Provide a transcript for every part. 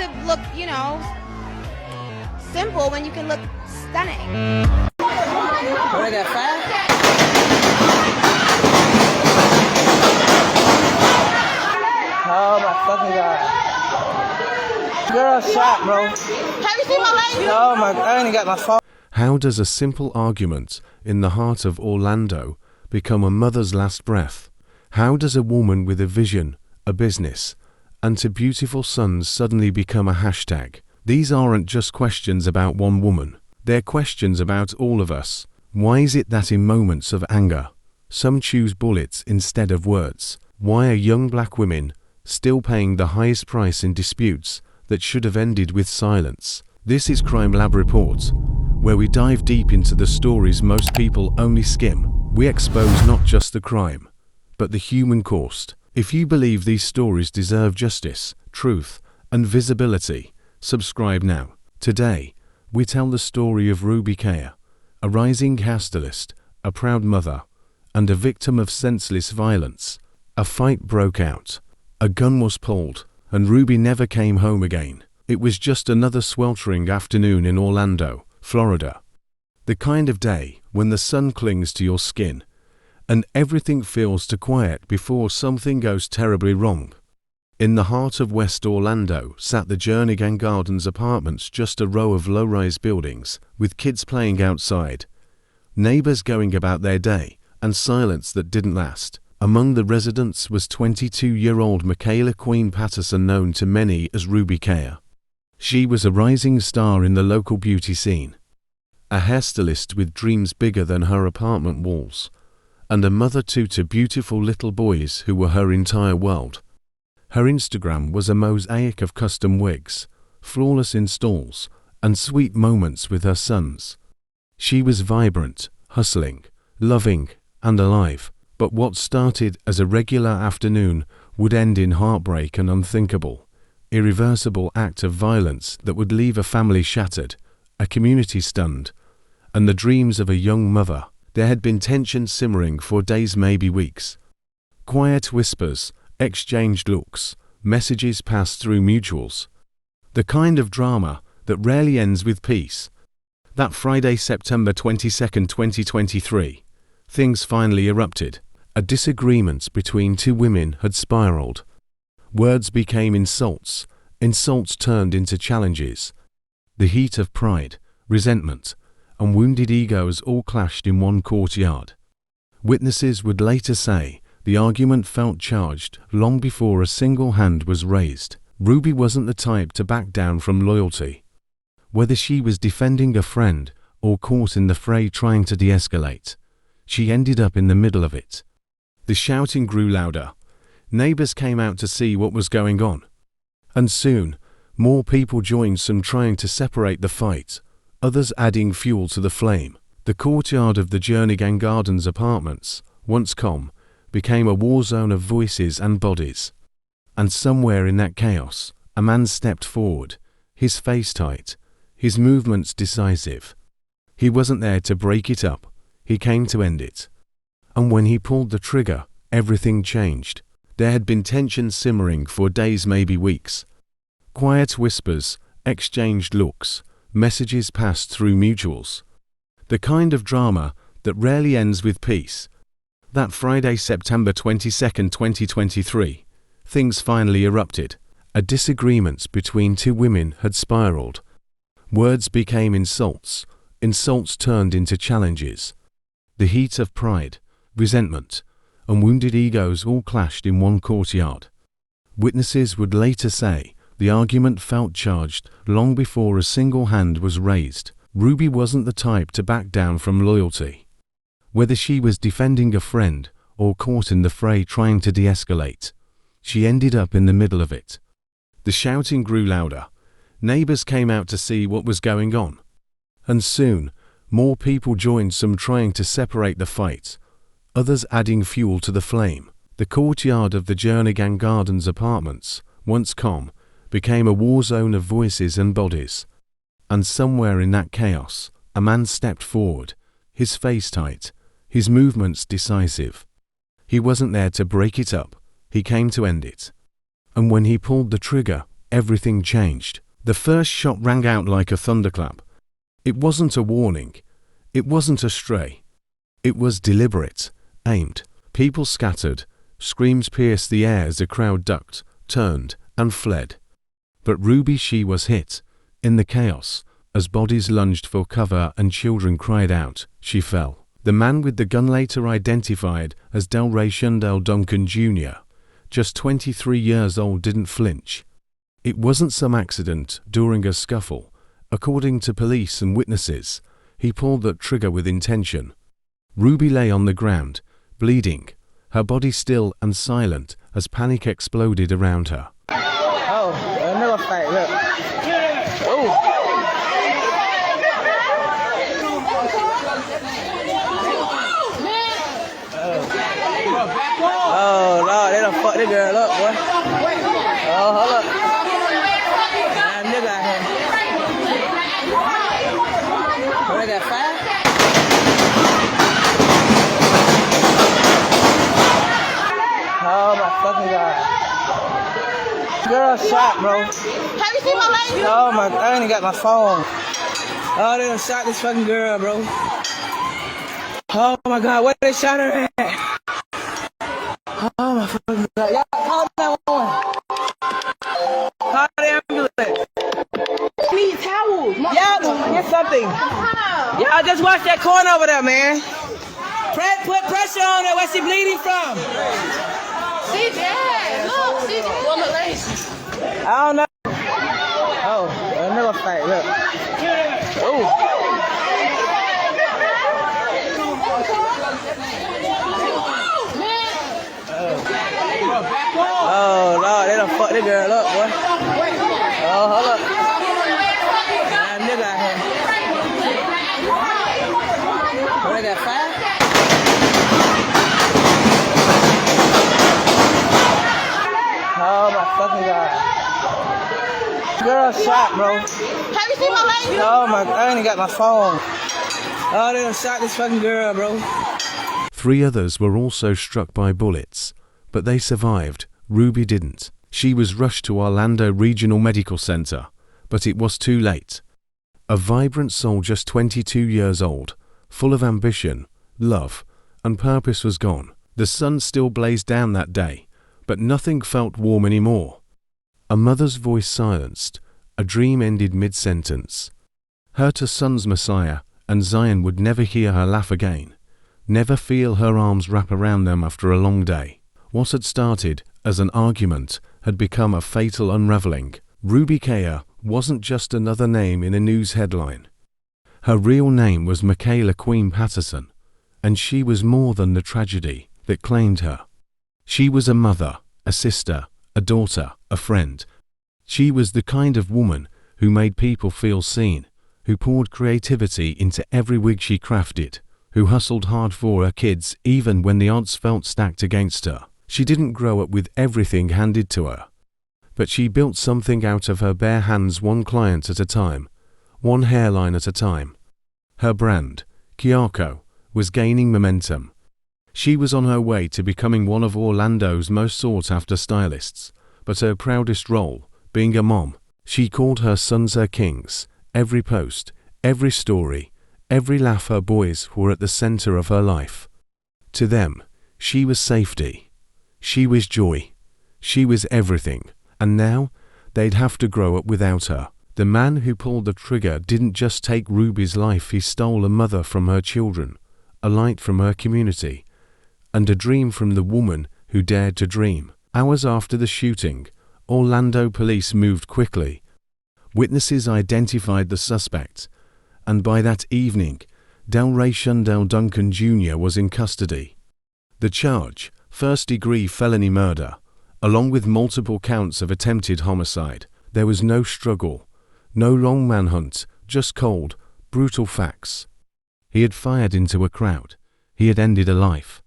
to look, simple when you can look stunning. What, I got 5? Oh my fucking god. Girl shot, bro. Have you seen my life? Oh my, I ain't got my phone. How does a simple argument in the heart of Orlando become a mother's last breath? How does a woman with a vision, a business, and 2 beautiful sons suddenly become a hashtag? These aren't just questions about one woman. They're questions about all of us. Why is it that in moments of anger, some choose bullets instead of words? Why are young black women still paying the highest price in disputes that should have ended with silence? This is CrimeLab Report, where we dive deep into the stories most people only skim. We expose not just the crime, but the human cost. If you believe these stories deserve justice, truth, and visibility, subscribe now. Today, we tell the story of Ruby Kior, a rising hairstylist, a proud mother, and a victim of senseless violence. A fight broke out, a gun was pulled, and Ruby never came home again. It was just another sweltering afternoon in Orlando, Florida. The kind of day when the sun clings to your skin, and everything feels too quiet before something goes terribly wrong. In the heart of West Orlando sat the Jernigan Gardens Apartments, just a row of low-rise buildings, with kids playing outside, neighbors going about their day, and silence that didn't last. Among the residents was 22-year-old Macayla Queen Patterson, known to many as Ruby Kior. She was a rising star in the local beauty scene, a hairstylist with dreams bigger than her apartment walls, and a mother to 2 beautiful little boys who were her entire world. Her Instagram was a mosaic of custom wigs, flawless installs, and sweet moments with her sons. She was vibrant, hustling, loving, and alive. But what started as a regular afternoon would end in heartbreak and unthinkable, irreversible act of violence that would leave a family shattered, a community stunned, and the dreams of a young mother. There had been tension simmering for days, maybe weeks. Quiet whispers, exchanged looks, messages passed through mutuals. The kind of drama that rarely ends with peace. That Friday, September 22nd, 2023, things finally erupted. A disagreement between 2 women had spiraled. Words became insults, insults turned into challenges. The heat of pride, resentment, and wounded egos all clashed in one courtyard. Witnesses would later say the argument felt charged long before a single hand was raised. Ruby wasn't the type to back down from loyalty. Whether she was defending a friend or caught in the fray trying to de-escalate, she ended up in the middle of it. The shouting grew louder. Neighbors came out to see what was going on. And soon, more people joined, some trying to separate the fight, others adding fuel to the flame. The courtyard of the Jernigan Gardens Apartments, once calm, became a war zone of voices and bodies. And somewhere in that chaos, a man stepped forward, his face tight, his movements decisive. He wasn't there to break it up, he came to end it. And when he pulled the trigger, everything changed. There had been tension simmering for days, maybe weeks. Quiet whispers, exchanged looks, messages passed through mutuals. The kind of drama that rarely ends with peace. That Friday, September 22nd, 2023, things finally erupted. A disagreement between 2 women had spiraled. Words became insults, insults turned into challenges. The heat of pride, resentment, and wounded egos all clashed in one courtyard. Witnesses would later say the argument felt charged long before a single hand was raised. Ruby wasn't the type to back down from loyalty. Whether she was defending a friend or caught in the fray trying to de-escalate, she ended up in the middle of it. The shouting grew louder. Neighbors came out to see what was going on. And soon, more people joined, some trying to separate the fight, others adding fuel to the flame. The courtyard of the Jernigan Gardens Apartments, once calm, became a war zone of voices and bodies. And somewhere in that chaos, a man stepped forward, his face tight, his movements decisive. He wasn't there to break it up, he came to end it. And when he pulled the trigger, everything changed. The first shot rang out like a thunderclap. It wasn't a warning. It wasn't a stray. It was deliberate, aimed. People scattered. Screams pierced the air as the crowd ducked, turned, and fled. But Ruby, she was hit. In the chaos, as bodies lunged for cover and children cried out, she fell. The man with the gun, later identified as Delray Duncan Jr., just 23 years old, didn't flinch. It wasn't some accident during a scuffle. According to police and witnesses, he pulled that trigger with intention. Ruby lay on the ground, bleeding, her body still and silent as panic exploded around her. Oh, another fight, look. Oh. Oh, Lord, they done fucked this girl up, boy. Oh, hold up. Damn nigga out here. Oh, they got fire? Oh, my fucking God. Girl shot, bro. Have you seen my life? Oh, my, I ain't got my phone. Oh, they done shot this fucking girl, bro. Oh, my God, where they shot her at? Oh my fucking God. Y'all call 911. Call the ambulance. Need towels. Y'all get something. Y'all just watch that corner over there, man. Put pressure on her. Where's she bleeding from? CJ, look, CJ. Well, look, I don't know. Oh, another fight, look. Oh. Oh, Lord, they done fucked this girl up, boy. Oh, hold up. Damn nigga out here. Oh, they got fire? Oh, my fucking God. Girl shot, bro. Have you seen my life? Oh, my, I ain't got my phone. Oh, they done shot this fucking girl, bro. 3 others were also struck by bullets, but they survived. Ruby didn't. She was rushed to Orlando Regional Medical Center, but it was too late. A vibrant soul just 22 years old, full of ambition, love, and purpose was gone. The sun still blazed down that day, but nothing felt warm anymore. A mother's voice silenced, a dream ended mid-sentence. Her to son's Messiah, and Zion would never hear her laugh again, never feel her arms wrap around them after a long day. What had started as an argument had become a fatal unraveling. Ruby Kior wasn't just another name in a news headline. Her real name was Macayla Queen Patterson, and she was more than the tragedy that claimed her. She was a mother, a sister, a daughter, a friend. She was the kind of woman who made people feel seen, who poured creativity into every wig she crafted, who hustled hard for her kids even when the odds felt stacked against her. She didn't grow up with everything handed to her, but she built something out of her bare hands, one client at a time, one hairline at a time. Her brand, Kior, was gaining momentum. She was on her way to becoming one of Orlando's most sought-after stylists, but her proudest role, being a mom, she called her sons her kings. Every post, every story, every laugh, her boys were at the center of her life. To them, she was safety. She was joy. She was everything. And now, they'd have to grow up without her. The man who pulled the trigger didn't just take Ruby's life, he stole a mother from her children, a light from her community, and a dream from the woman who dared to dream. Hours after the shooting, Orlando police moved quickly. Witnesses identified the suspect, and by that evening, Delray Duncan Jr. was in custody. The charge, first-degree felony murder, along with multiple counts of attempted homicide. There was no struggle, no long manhunt, just cold, brutal facts. He had fired into a crowd. He had ended a life.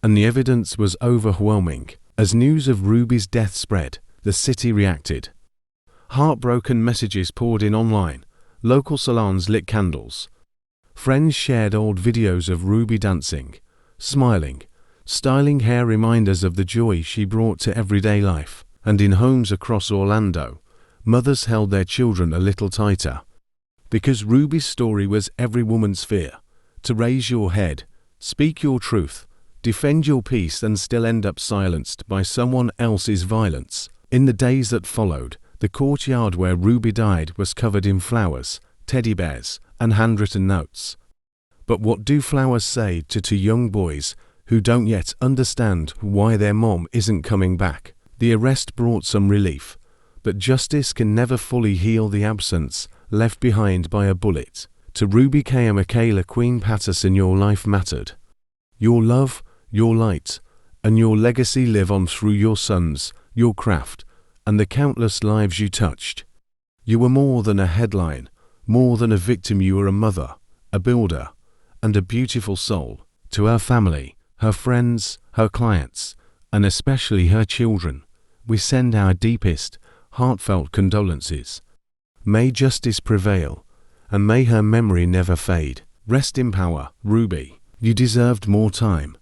And the evidence was overwhelming. As news of Ruby's death spread, the city reacted. Heartbroken messages poured in online. Local salons lit candles. Friends shared old videos of Ruby dancing, smiling, styling hair, reminders of the joy she brought to everyday life. And in homes across Orlando, mothers held their children a little tighter. Because Ruby's story was every woman's fear. To raise your head, speak your truth, defend your peace and still end up silenced by someone else's violence. In the days that followed, the courtyard where Ruby died was covered in flowers, teddy bears, and handwritten notes. But what do flowers say to two young boys who don't yet understand why their mom isn't coming back? The arrest brought some relief, but justice can never fully heal the absence left behind by a bullet. To Ruby K. and Macayla Queen Patterson, your life mattered. Your love, your light, and your legacy live on through your sons, your craft, and the countless lives you touched. You were more than a headline, more than a victim. You were a mother, a builder, and a beautiful soul. To her family, her friends, her clients, and especially her children, we send our deepest, heartfelt condolences. May justice prevail, and may her memory never fade. Rest in power, Ruby. You deserved more time.